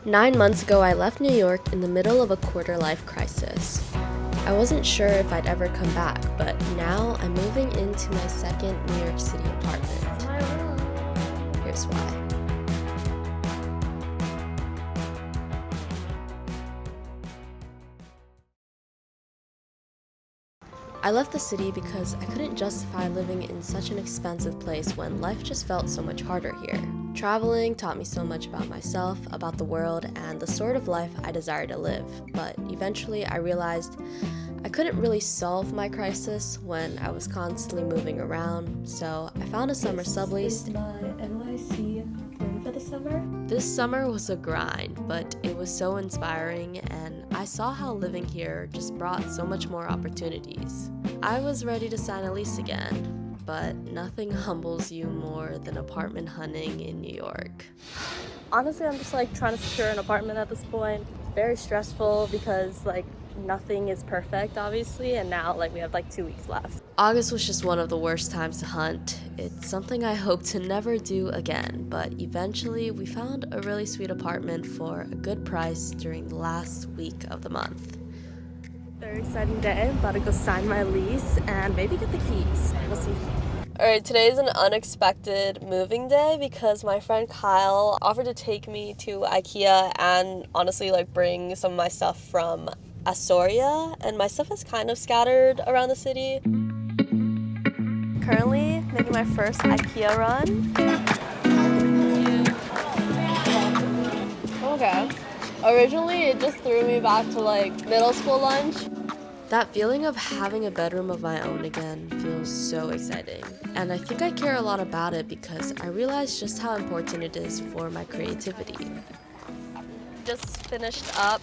9 months ago, I left New York in the middle of a quarter-life crisis. I wasn't sure if I'd ever come back, but now I'm moving into my second New York City apartment. Here's why. I left the city because I couldn't justify living in such an expensive place when life just felt so much harder here. Traveling taught me so much about myself, about the world, and the sort of life I desire to live, but eventually I realized I couldn't really solve my crisis when I was constantly moving around, so I found a summer sublease. This is my NYC room for the summer. This summer was a grind, but it was so inspiring, and I saw how living here just brought so much more opportunities. I was ready to sign a lease again, but nothing humbles you more than apartment hunting in New York. Honestly, I'm just trying to secure an apartment at this point. Very stressful because nothing is perfect, obviously, and now we have 2 weeks left. August was just one of the worst times to hunt. It's something I hope to never do again, but eventually we found a really sweet apartment for a good price during the last week of the month. Very exciting day. I'm about to go sign my lease and maybe get the keys. We'll see. Alright, today is an unexpected moving day because my friend Kyle offered to take me to Ikea and honestly bring some of my stuff from Astoria, and my stuff is kind of scattered around the city. Currently making my first Ikea run. Okay. Originally it just threw me back to middle school lunch. That feeling of having a bedroom of my own again feels so exciting. And I think I care a lot about it because I realize just how important it is for my creativity. Just finished up.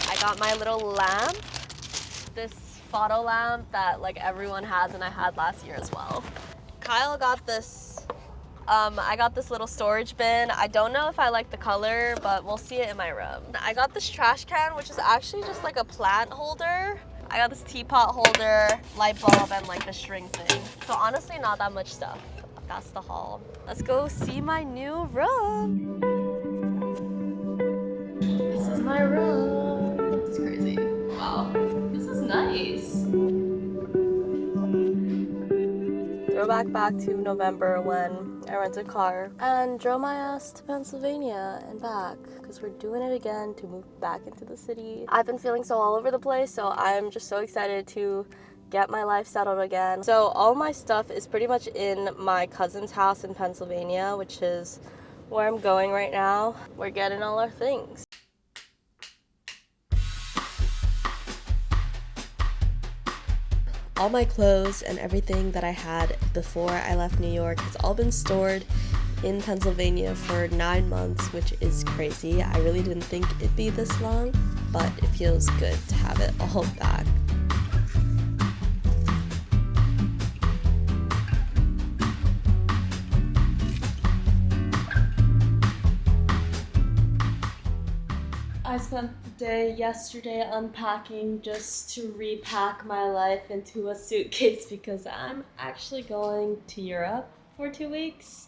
I got my little lamp. This photo lamp that everyone has and I had last year as well. Kyle got this. I got this little storage bin. I don't know if I like the color, but we'll see it in my room. I got this trash can, which is actually just a plant holder. I got this teapot holder, light bulb, and the string thing. So honestly, not that much stuff. That's the haul. Let's go see my new room. This is my room. It's crazy. Wow, this is nice. Throwback back to November when I rented a car and drove my ass to Pennsylvania and back because we're doing it again to move back into the city. I've been feeling so all over the place, so I'm just so excited to get my life settled again. So all my stuff is pretty much in my cousin's house in Pennsylvania, which is where I'm going right now. We're getting all our things. All my clothes and everything that I had before I left New York has all been stored in Pennsylvania for 9 months, which is crazy. I really didn't think it'd be this long, but it feels good to have it all back. I spent the day yesterday unpacking just to repack my life into a suitcase because I'm actually going to Europe for 2 weeks.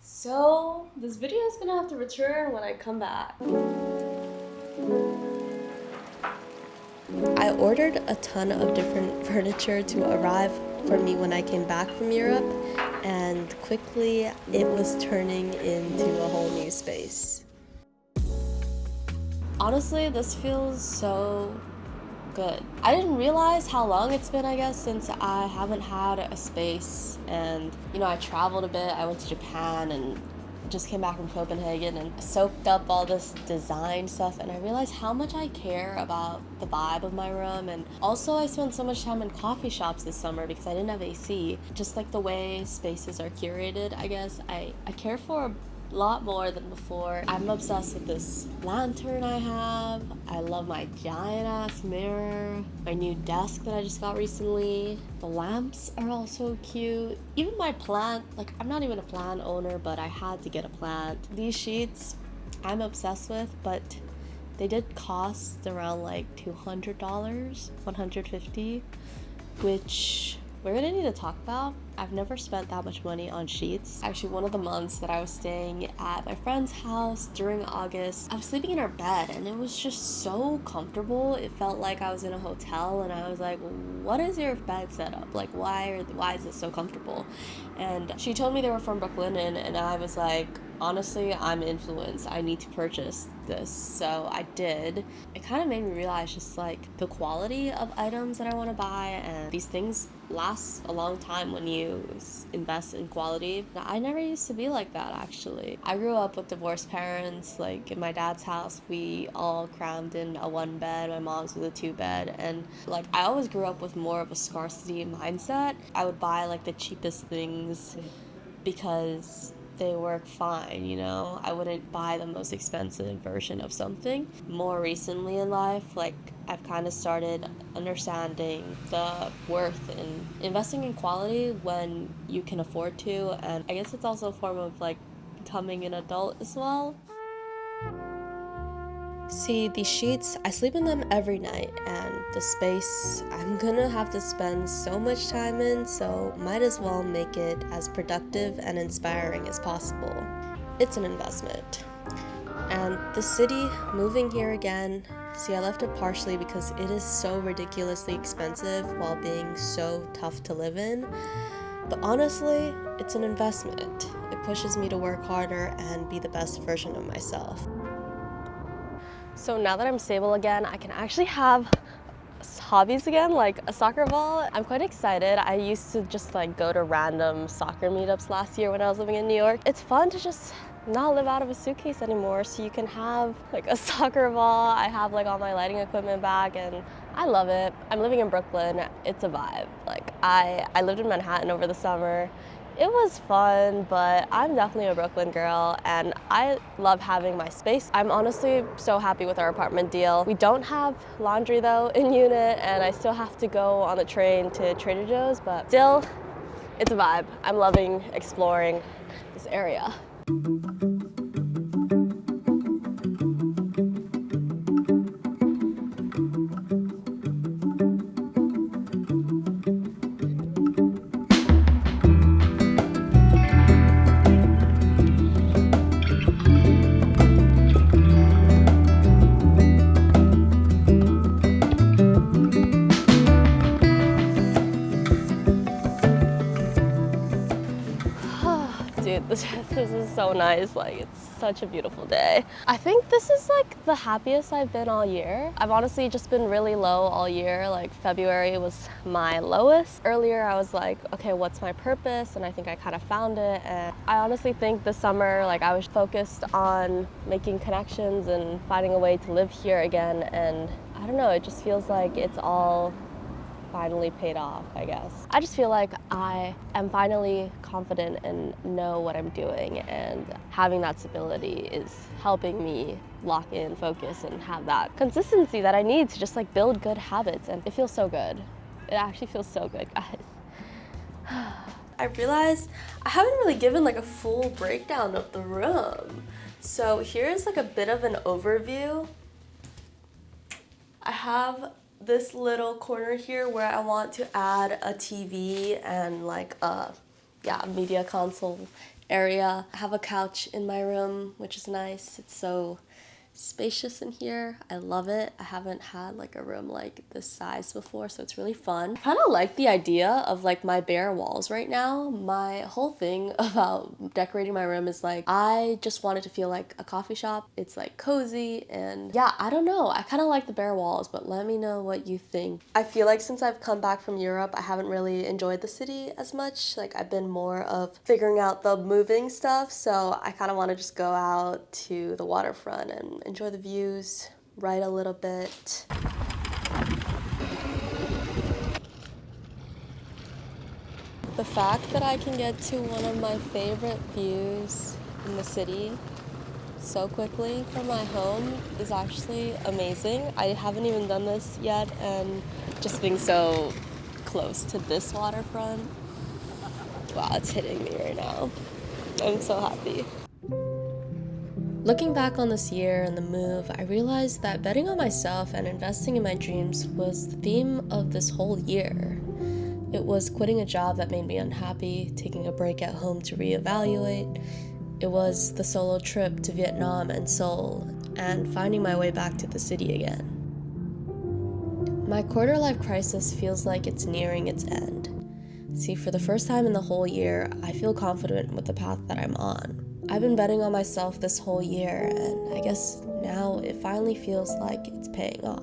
So this video is gonna have to return when I come back. I ordered a ton of different furniture to arrive for me when I came back from Europe, and quickly it was turning into a whole new space. Honestly, this feels so good. I didn't realize how long it's been, I guess, since I haven't had a space. And, I traveled a bit. I went to Japan and just came back from Copenhagen and soaked up all this design stuff. And I realized how much I care about the vibe of my room. And also, I spent so much time in coffee shops this summer because I didn't have AC. Just the way spaces are curated, I guess. I care for a lot more than before. I'm obsessed with this lantern I have. I love my giant ass mirror, my new desk that I just got recently. The lamps are all so cute. Even my plant, I'm not even a plant owner, but I had to get a plant. These sheets I'm obsessed with, but they did cost around $200, $150, which we're gonna need to talk about, I've never spent that much money on sheets. Actually, one of the months that I was staying at my friend's house during August, I was sleeping in her bed and it was just so comfortable. It felt like I was in a hotel, and I was like, what is your bed setup? Like, why is it so comfortable? And she told me they were from Brooklyn, and I was like, honestly, I'm influenced. I need to purchase this. So I did. It kind of made me realize just like the quality of items that I want to buy, and these things last a long time when you invest in quality. I never used to be like that, actually. I grew up with divorced parents. Like in my dad's house, we all crammed in a 1 bed. My mom's was a 2 bed, and like I always grew up with more of a scarcity mindset. I would buy like the cheapest things because they work fine, you know? I wouldn't buy the most expensive version of something. More recently in life, like, I've kind of started understanding the worth in investing in quality when you can afford to, and I guess it's also a form of, like, becoming an adult as well. See, these sheets, I sleep in them every night, and the space, I'm gonna have to spend so much time in, so might as well make it as productive and inspiring as possible. It's an investment. And the city, moving here again, see, I left it partially because it is so ridiculously expensive while being so tough to live in. But honestly, it's an investment. It pushes me to work harder and be the best version of myself. So now that I'm stable again, I can actually have hobbies again, like a soccer ball. I'm quite excited. I used to just like go to random soccer meetups last year when I was living in New York. It's fun to just not live out of a suitcase anymore, so you can have like a soccer ball. I have like all my lighting equipment back, and I love it. I'm living in Brooklyn. It's a vibe. Like I lived in Manhattan over the summer. It was fun, but I'm definitely a Brooklyn girl, and I love having my space. I'm honestly so happy with our apartment deal. We don't have laundry though in unit, and I still have to go on the train to Trader Joe's, but still, it's a vibe. I'm loving exploring this area. Dude, this is so nice. Like, it's such a beautiful day. I think this is like the happiest I've been all year. I've honestly just been really low all year. Like February was my lowest. Earlier I was like, okay, what's my purpose? And I think I kind of found it. And I honestly think this summer, like I was focused on making connections and finding a way to live here again. And I don't know, it just feels like it's all finally paid off, I guess. I just feel like I am finally confident and know what I'm doing, and having that stability is helping me lock in, focus, and have that consistency that I need to just like build good habits, and it feels so good. It actually feels so good, guys. I realized I haven't really given like a full breakdown of the room. So here's like a bit of an overview. I have this little corner here where I want to add a TV and like a media console area. I have a couch in my room, which is nice. It's so spacious in here. I love it. I haven't had like a room like this size before, so it's really fun. I kind of like the idea of like my bare walls right now. My whole thing about decorating my room is like I just want it to feel like a coffee shop. It's like cozy, and yeah, I don't know. I kind of like the bare walls, but let me know what you think. I feel like since I've come back from Europe, I haven't really enjoyed the city as much. Like I've been more of figuring out the moving stuff, so I kind of want to just go out to the waterfront and enjoy the views, write a little bit. The fact that I can get to one of my favorite views in the city so quickly from my home is actually amazing. I haven't even done this yet, and just being so close to this waterfront, wow, it's hitting me right now. I'm so happy. Looking back on this year and the move, I realized that betting on myself and investing in my dreams was the theme of this whole year. It was quitting a job that made me unhappy, taking a break at home to reevaluate. It was the solo trip to Vietnam and Seoul, and finding my way back to the city again. My quarter-life crisis feels like it's nearing its end. See, for the first time in the whole year, I feel confident with the path that I'm on. I've been betting on myself this whole year, and I guess now it finally feels like it's paying off.